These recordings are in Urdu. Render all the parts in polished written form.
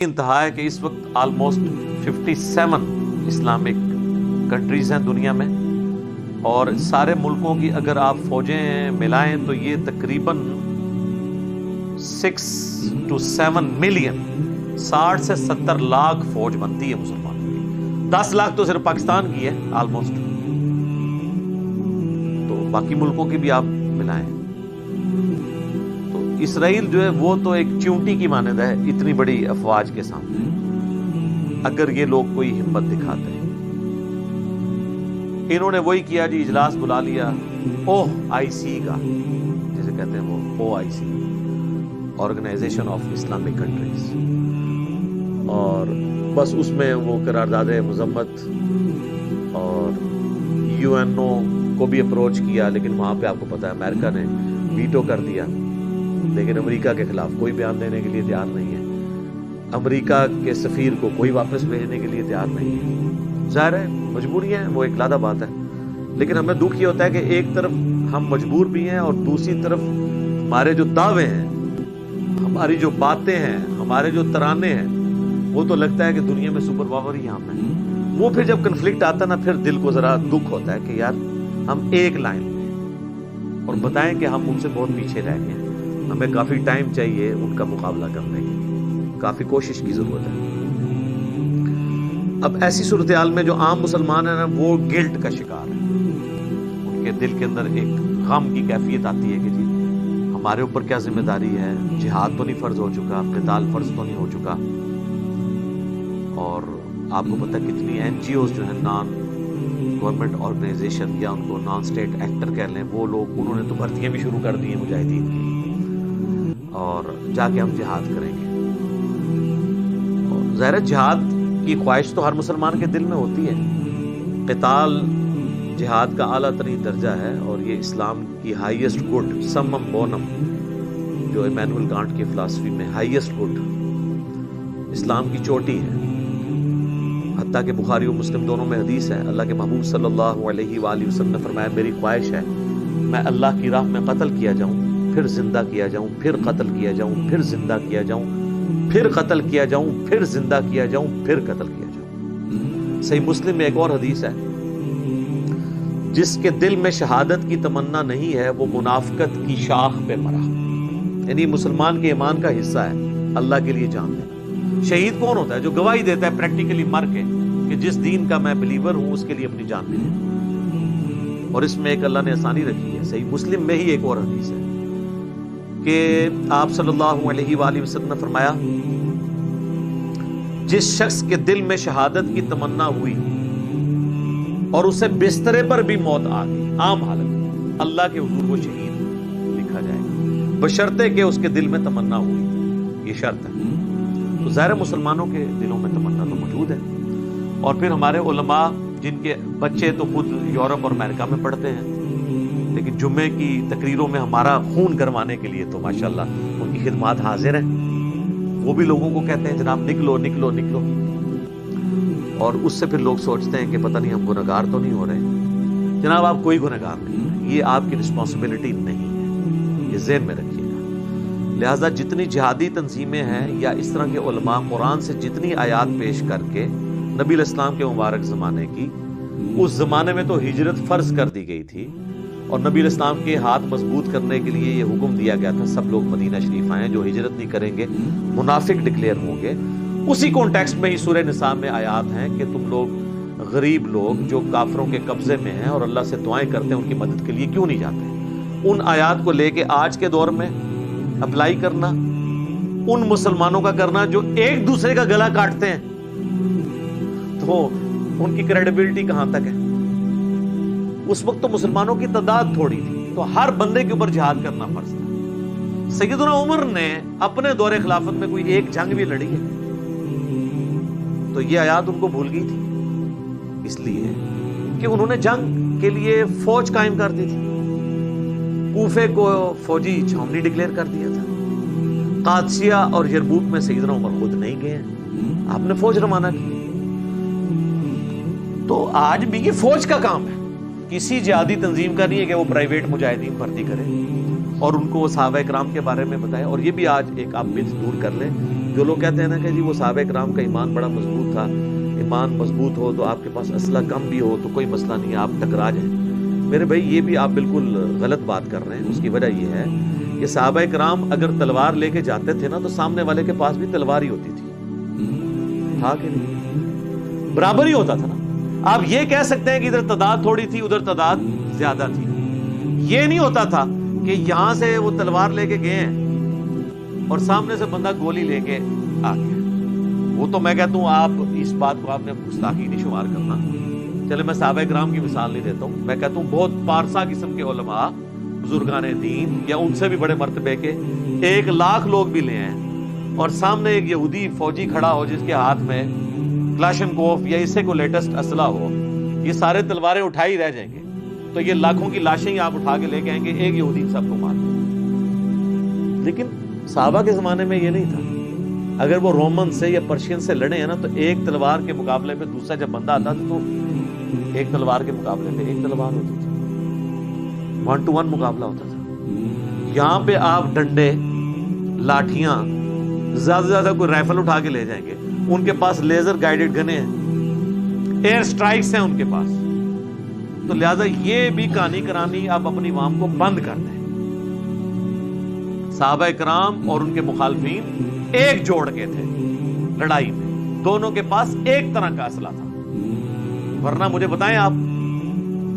انتہا ہے کہ اس وقت آلموسٹ 57 اسلامک کنٹریز ہیں دنیا میں، اور سارے ملکوں کی اگر آپ فوجیں ملائیں تو یہ تقریباً 6 to 7 ملین 60 سے 70 لاکھ فوج بنتی ہے مسلمانوں کی. 10 لاکھ تو صرف پاکستان کی ہے آلموسٹ، تو باقی ملکوں کی بھی آپ ملائیں تو اسرائیل جو ہے وہ تو ایک چونٹی کی مانند ہے اتنی بڑی افواج کے سامنے، اگر یہ لوگ کوئی ہمت دکھاتے ہیں. انہوں نے وہی کیا جی، اجلاس بلا لیا OIC کا، جسے کہتے ہیں وہ OIC، organization of Islamic countries, اور بس اس میں وہ قرارداد مذمت اور UNO کو بھی اپروچ کیا، لیکن وہاں پہ آپ کو پتا ہے امریکہ نے ویٹو کر دیا. لیکن امریکہ کے خلاف کوئی بیان دینے کے لیے تیار نہیں ہے، امریکہ کے سفیر کو کوئی واپس بھیجنے کے لیے تیار نہیں ہے. ظاہر ہے مجبوریاں ہیں، وہ ایک علیحدہ بات ہے، لیکن ہمیں دکھ یہ ہوتا ہے کہ ایک طرف ہم مجبور بھی ہیں اور دوسری طرف ہمارے جو دعوے ہیں، ہماری جو باتیں ہیں، ہمارے جو ترانے ہیں، وہ تو لگتا ہے کہ دنیا میں سپر پاور ہی ہم ہیں. وہ پھر جب کنفلکٹ آتا ہے نا، پھر دل کو ذرا دکھ ہوتا ہے کہ یار ہم ایک لائن میں، اور بتائیں کہ ہم ان سے بہت پیچھے رہ گئے ہیں، ہمیں کافی ٹائم چاہیے ان کا مقابلہ کرنے کی، کافی کوشش کی ضرورت ہے. اب ایسی صورتحال میں جو عام مسلمان ہیں نا، وہ گلٹ کا شکار ہے، ان کے دل کے اندر ایک غم کی کیفیت آتی ہے کہ جی ہمارے اوپر کیا ذمہ داری ہے، جہاد تو نہیں فرض ہو چکا، قتال فرض تو نہیں ہو چکا. اور آپ کو پتہ کتنی NGOs جو ہیں، نان گورنمنٹ آرگنائزیشن یا ان کو نان اسٹیٹ ایکٹر کہہ لیں، وہ لوگ انہوں نے تو بھرتیاں بھی شروع کر دی ہیں مجاہدین کی، اور جا کے ہم جہاد کریں گے. اور ظاہر ہے جہاد کی خواہش تو ہر مسلمان کے دل میں ہوتی ہے. قتال جہاد کا اعلیٰ ترین درجہ ہے، اور یہ اسلام کی ہائیسٹ گڈ، سمم بونم، جو ایمینول کانٹ کی فلسفی میں ہائیسٹ گڈ اسلام کی چوٹی ہے. حتیٰ کہ بخاری و مسلم دونوں میں حدیث ہے، اللہ کے محبوب صلی اللہ علیہ وآلہ وسلم نے فرمایا میری خواہش ہے میں اللہ کی راہ میں قتل کیا جاؤں، پھر زندہ کیا جاؤں، پھر قتل کیا جاؤں، پھر زندہ کیا جاؤں، پھر قتل کیا جاؤں، پھر زندہ کیا جاؤں، پھر قتل کیا جاؤں. صحیح مسلم میں ایک اور حدیث ہے، جس کے دل میں شہادت کی تمنا نہیں ہے وہ منافقت کی شاخ پہ مرا. یعنی مسلمان کے ایمان کا حصہ ہے اللہ کے لیے جان دینا. شہید کون ہوتا ہے؟ جو گواہی دیتا ہے پریکٹیکلی مر کے کہ جس دین کا میں بلیور ہوں اس کے لیے اپنی جان دے دیں. اور اس میں ایک اللہ نے آسانی رکھی ہے. صحیح مسلم میں ہی ایک اور حدیث ہے کہ آپ صلی اللہ علیہ وآلہ وسلم نے فرمایا جس شخص کے دل میں شہادت کی تمنا ہوئی اور اسے بسترے پر بھی موت آ گئی عام حالت، اللہ کے حضور وہ شہید لکھا جائے گا، بشرطے کہ اس کے دل میں تمنا ہوئی. یہ شرط ہے. تو ظاہر مسلمانوں کے دلوں میں تمنا تو موجود ہے. اور پھر ہمارے علماء جن کے بچے تو خود یورپ اور امریکہ میں پڑھتے ہیں، لیکن جمعے کی تقریروں میں ہمارا خون گرمانے کے لیے تو ماشاءاللہ ان کی خدمات حاضر ہیں. وہ بھی لوگوں کو کہتے ہیں جناب نکلو نکلو نکلو، اور اس سے پھر لوگ سوچتے ہیں کہ پتہ نہیں ہم گنہگار تو نہیں ہو رہے. جناب آپ کوئی گنہگار نہیں، یہ آپ کی رسپانسبلٹی نہیں ہے، یہ ذہن میں رکھیے گا. لہٰذا جتنی جہادی تنظیمیں ہیں یا اس طرح کے علماء قرآن سے جتنی آیات پیش کر کے نبی علیہ السلام کے مبارک زمانے کی، اس زمانے میں تو ہجرت فرض کر دی گئی تھی، اور نبی علیہ السلام کے ہاتھ مضبوط کرنے کے لیے یہ حکم دیا گیا تھا سب لوگ مدینہ شریف آئیں، جو ہجرت نہیں کریں گے منافق ڈکلیئر ہوں گے. اسی کانٹیکسٹ میں ہی سورہ نساء میں آیات ہیں کہ تم لوگ غریب لوگ جو کافروں کے قبضے میں ہیں اور اللہ سے دعائیں کرتے ہیں ان کی مدد کے لیے کیوں نہیں جاتے. ان آیات کو لے کے آج کے دور میں اپلائی کرنا، ان مسلمانوں کا کرنا جو ایک دوسرے کا گلا کاٹتے ہیں، تو ان کی کریڈیبلٹی کہاں تک ہے. اس وقت تو مسلمانوں کی تعداد تھوڑی تھی، تو ہر بندے کے اوپر جہاد کرنا فرض تھا. سیدنا عمر نے اپنے دور خلافت میں کوئی ایک جنگ بھی لڑی ہے، تو یہ آیات ان کو بھول گئی تھی، اس لیے کہ انہوں نے جنگ کے لیے فوج قائم کر دی تھی. کوفے کو فوجی چھاؤنی ڈکلیئر کر دیا تھا. قادسیہ اور یرموک میں سیدنا عمر خود نہیں گئے، آپ نے فوج روانہ کی. تو آج بھی یہ فوج کا کام ہے، کسی جہادی تنظیم کا نہیں ہے کہ وہ پرائیویٹ مجاہدین بھرتی کرے اور ان کو صحابہ کرام کے بارے میں بتائے. اور یہ بھی آج ایک آپ مت دور کر لیں، جو لوگ کہتے ہیں نا کہ جی وہ صحابہ کرام کا ایمان بڑا مضبوط تھا، ایمان مضبوط ہو تو آپ کے پاس اسلحہ کم بھی ہو تو کوئی مسئلہ نہیں ہے، آپ ٹکرا جائیں، میرے بھائی یہ بھی آپ بالکل غلط بات کر رہے ہیں۔ اس کی وجہ یہ ہے کہ صحابہ کرام اگر تلوار لے کے جاتے تھے نا تو سامنے والے کے پاس بھی تلوار ہی ہوتی تھی، تھا کہ نہیں؟ برابر ہی ہوتا تھا نا۔ آپ یہ کہہ سکتے ہیں کہ ادھر تعداد تھوڑی تھی ادھر تعداد زیادہ تھی، یہ نہیں ہوتا تھا کہ یہاں سے وہ تلوار لے کے گئے ہیں اور سامنے سے بندہ گولی لے کے آ گیا۔ وہ تو میں کہتا ہوں آپ اس بات کو آپ نے گستاخی نہیں شمار کرنا۔ چلے میں صحابہ کرام کی مثال نہیں دیتا ہوں، میں کہتا ہوں بہت پارسا قسم کے علماء بزرگان دین یا ان سے بھی بڑے مرتبے کے 1,00,000 لوگ بھی لے آئیں اور سامنے ایک یہودی فوجی کھڑا ہو جس کے ہاتھ میں کلاشنکوف یا اس سے کوئی لیٹسٹ اسلحہ ہو، یہ سارے تلواریں اٹھائی رہ جائیں گے تو یہ لاکھوں کی لاشیں ہی آپ اٹھا کے لے کے آئیں گے، ایک یہودی سب کو مار دے۔ لیکن صحابہ کے زمانے میں یہ نہیں تھا، اگر وہ رومن سے یا پرشین سے لڑے ہیں نا تو ایک تلوار کے مقابلے میں دوسرا جب بندہ آتا تھا تو ایک تلوار کے مقابلے میں ایک تلوار ہوتی تھی، 1 to 1 مقابلہ ہوتا تھا۔ یہاں پہ آپ ڈنڈے، لاٹھیاں، زیادہ سے زیادہ کوئی رائفل اٹھا کے لے جائیں گے، ان کے پاس لیزر گائیڈڈ گنیں ہیں، ایئر سٹرائکس ہیں ان کے پاس، تو لہذا یہ بھی کہانی کرانی آپ اپنی عوام کو بند کر دیں۔ صحابہ کرام اور ان کے مخالفین ایک جوڑ کے تھے لڑائی میں، دونوں کے پاس ایک طرح کا اسلحہ تھا، ورنہ مجھے بتائیں آپ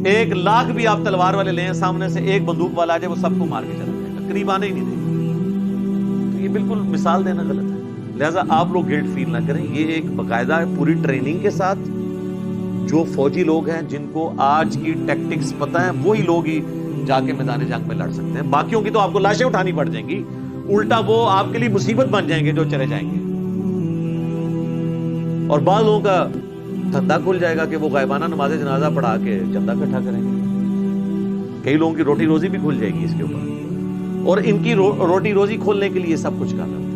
1,00,000 بھی آپ تلوار والے لیں سامنے سے ایک بندوق والا آ جائے وہ سب کو مار کے چلا جائے گا، قریب آنے ہی نہیں دے گا۔ تو یہ بالکل مثال دینا غلط ہے، لہذا آپ لوگ گلٹ فیل نہ کریں، یہ ایک باقاعدہ پوری ٹریننگ کے ساتھ جو فوجی لوگ ہیں جن کو آج کی ٹیکٹکس پتہ ہیں وہی لوگ ہی جا کے میدان جنگ میں لڑ سکتے ہیں، باقیوں کی تو آپ کو لاشیں اٹھانی پڑ جائیں گی، الٹا وہ آپ کے لیے مصیبت بن جائیں گے جو چلے جائیں گے، اور بعض لوگوں کا دھندا کھل جائے گا کہ وہ غائبانہ نماز جنازہ پڑھا کے چندہ اکٹھا کریں گے، کئی لوگوں کی روٹی روزی بھی کھل جائے گی اس کے اوپر، اور ان کی روٹی روزی کھولنے کے لیے سب کچھ کر رہے ہیں۔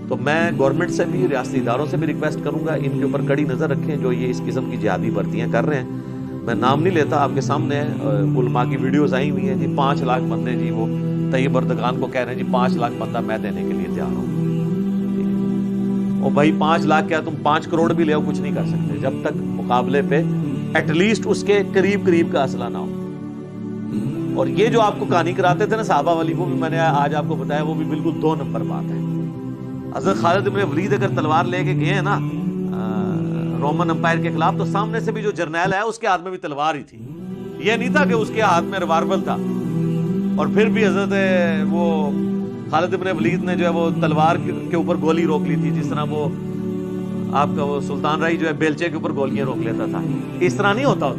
تو میں گورنمنٹ سے بھی ریاستی اداروں سے بھی ریکویسٹ کروں گا ان کے اوپر کڑی نظر رکھیں جو یہ اس قسم کی جہادی بھرتیاں کر رہے ہیں۔ میں نام نہیں لیتا، آپ کے سامنے علماء کی ویڈیوز آئی ہوئی ہیں جی 5,00,000 بندے جی وہ طیب اردگان کو کہہ رہے ہیں جی 5,00,000 بندہ میں دینے کے لیے تیار ہوں، ٹھیک ہے، اور بھائی 5,00,000 کیا تم 5 کروڑ بھی لے آؤ کچھ نہیں کر سکتے جب تک مقابلے پہ ایٹ لیسٹ اس کے قریب کا اسلحہ نہ ہو۔ اور یہ جو آپ کو کہانی کراتے تھے نا صحابہ والی، وہ بھی میں نے آج آپ کو بتایا، وہ بھی بالکل 2 نمبر بات ہے۔ حضرت خالد بن ولید اگر تلوار لے کے گئے ہیں نا رومن امپائر کے خلاف تو سامنے سے بھی جو جرنیل ہے اس کے ہاتھ میں بھی تلوار ہی تھی، یہ نہیں تھا کہ اس کے ہاتھ میں ریوالور تھا، اور پھر بھی حضرت وہ خالد بن ولید نے جو ہے وہ تلوار کے اوپر گولی روک لی تھی، جس طرح وہ آپ کا وہ سلطان رائی جو ہے بیلچے کے اوپر گولیاں روک لیتا تھا، اس طرح نہیں ہوتا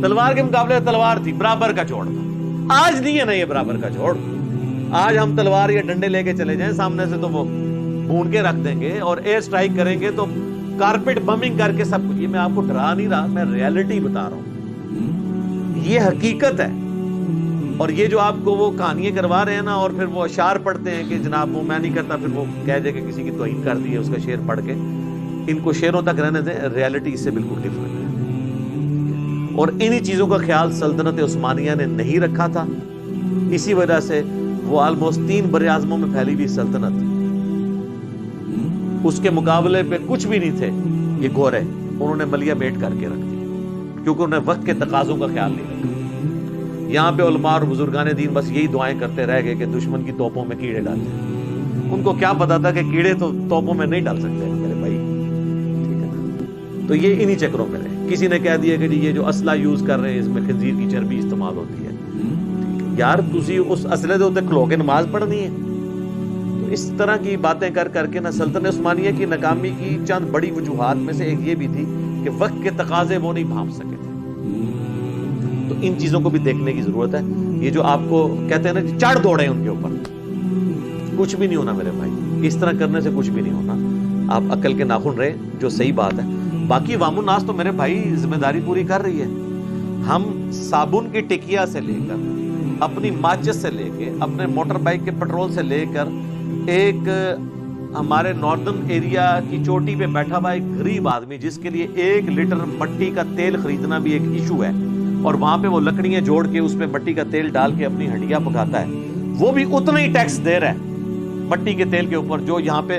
تلوار کے مقابلے تلوار تھی، برابر کا جوڑ تھا۔ آج نہیں ہے نا یہ برابر کا جوڑ، آج ہم تلوار یا ڈنڈے لے کے چلے جائیں سامنے سے تو وہ بھون کے رکھ دیں گے، اور ایئر سٹرائک کریں گے تو کارپیٹ بمنگ کر کے سب کچھ۔ یہ میں آپ کو ڈرا نہیں رہا، میں ریالٹی بتا رہا ہوں، یہ حقیقت ہے۔ اور یہ جو آپ کو وہ کہانیاں کروا رہے ہیں نا اور پھر وہ اشعار پڑھتے ہیں کہ جناب وہ میں نہیں کرتا، پھر وہ کہہ دے کہ کسی کی توہین کر دی ہے اس کا شعر پڑھ کے، ان کو شعروں تک رہنے دیں، ریالٹی اس سے بالکل ڈفرنٹ ہے۔ اور انہی چیزوں کا خیال سلطنت عثمانیہ نے نہیں رکھا تھا، اسی وجہ سے وہ آلموسٹ 3 براعظموں میں پھیلی ہوئی سلطنت، اس کے مقابلے پہ کچھ بھی نہیں تھے یہ گورے، انہوں نے ملیہ میٹ کر کے رکھ دی کیونکہ انہوں نے وقت کے تقاضوں کا خیال نہیں رکھا۔ یہاں پہ علماء اور بزرگان دین بس یہی دعائیں کرتے رہ گئے کہ دشمن کی توپوں میں کیڑے ڈالتے ہیں، ان کو کیا پتا تھا کہ کیڑے تو توپوں میں نہیں ڈال سکتے میرے بھائی، ٹھیک ہے نا۔ تو یہ انہی چکروں میں رہے۔ کسی نے کہہ دیا کہ جی یہ جو اسلحہ یوز کر رہے ہیں اس میں خنزیر کی چربی استعمال ہوتی ہے، یار تسی اس اسلحے دے اوتے کھلو کے نماز پڑھنی ہے۔ تو اس طرح کی باتیں کر کر کے نا سلطنت عثمانیہ کی ناکامی کی چند بڑی وجوہات میں سے ایک یہ بھی تھی کہ وقت کے تقاضے وہ نہیں بھانپ سکے تھے۔ تو ان چیزوں کو بھی دیکھنے کی ضرورت ہے۔ یہ جو آپ کو کہتے ہیں نا چڑھ دوڑے ان کے اوپر، کچھ بھی نہیں ہونا میرے بھائی، اس طرح کرنے سے کچھ بھی نہیں ہونا۔ آپ عقل کے ناخن رہے، جو صحیح بات ہے۔ باقی عوام الناس تو میرے بھائی ذمہ داری پوری کر رہی ہے۔ ہم صابن کی ٹکیا سے لے کر، اپنی ماچس سے لے کے، اپنے موٹر بائک کے پیٹرول سے لے کر، ایک ہمارے ناردرن ایریا کی چوٹی پہ بیٹھا ہوا ایک غریب آدمی جس کے لیے 1 لیٹر مٹی کا تیل خریدنا بھی ایک ایشو ہے، اور وہاں پہ وہ لکڑیاں جوڑ کے اس پہ مٹی کا تیل ڈال کے اپنی ہڈیاں پکاتا ہے، وہ بھی اتنا ہی ٹیکس دے رہا ہے مٹی کے تیل کے اوپر جو یہاں پہ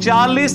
40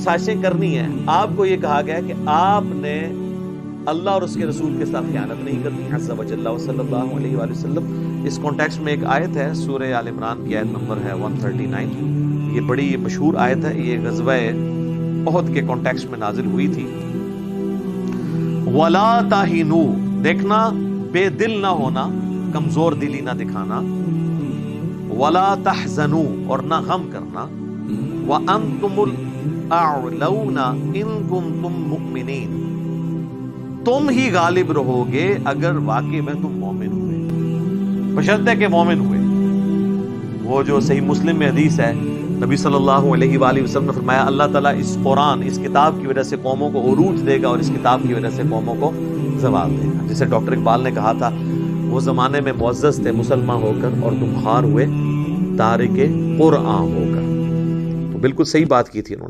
سازشیں کرنی ہیں. آپ کو یہ کہا گیا کہ آپ نے اللہ اور اس کے رسول کے ساتھ خیانت نہیں کرنی. عز و جل صلی اللہ علیہ وآلہ وسلم. اس کانٹیکسٹ میں ایک آیت ہے سورہ آل عمران کی آیت نمبر ہے 139. یہ بڑی مشہور آیت ہے. یہ غزوہ احد کے کانٹیکسٹ میں نازل ہوئی تھی. وَلَا تَهِنُوا, دیکھنا بے دل نہ ہونا, کمزور دلی نہ دکھانا. وَلَا تَحْزَنُوا, اور نہ غم کرنا. وَأَنْتُمُ الْأَعْلَوْنَ إِن كُنتُم مُؤْمِنِينَ, تم ہی غالب رہو گے اگر واقعی میں تم مومن ہوئے, بشرطے کہ مومن ہوئے. وہ جو صحیح مسلم میں حدیث ہے, نبی صلی اللہ علیہ وآلہ وسلم نے فرمایا اللہ تعالیٰ اس قرآن, اس کتاب کی وجہ سے قوموں کو عروج دے گا اور اس کتاب کی وجہ سے قوموں کو زوال دے گا. جسے ڈاکٹر اقبال نے کہا تھا وہ زمانے میں معزز تھے مسلمان ہو کر اور تم خوار ہوئے تارک قرآن ہو کر. تو بالکل صحیح بات کی تھی انہوں نے.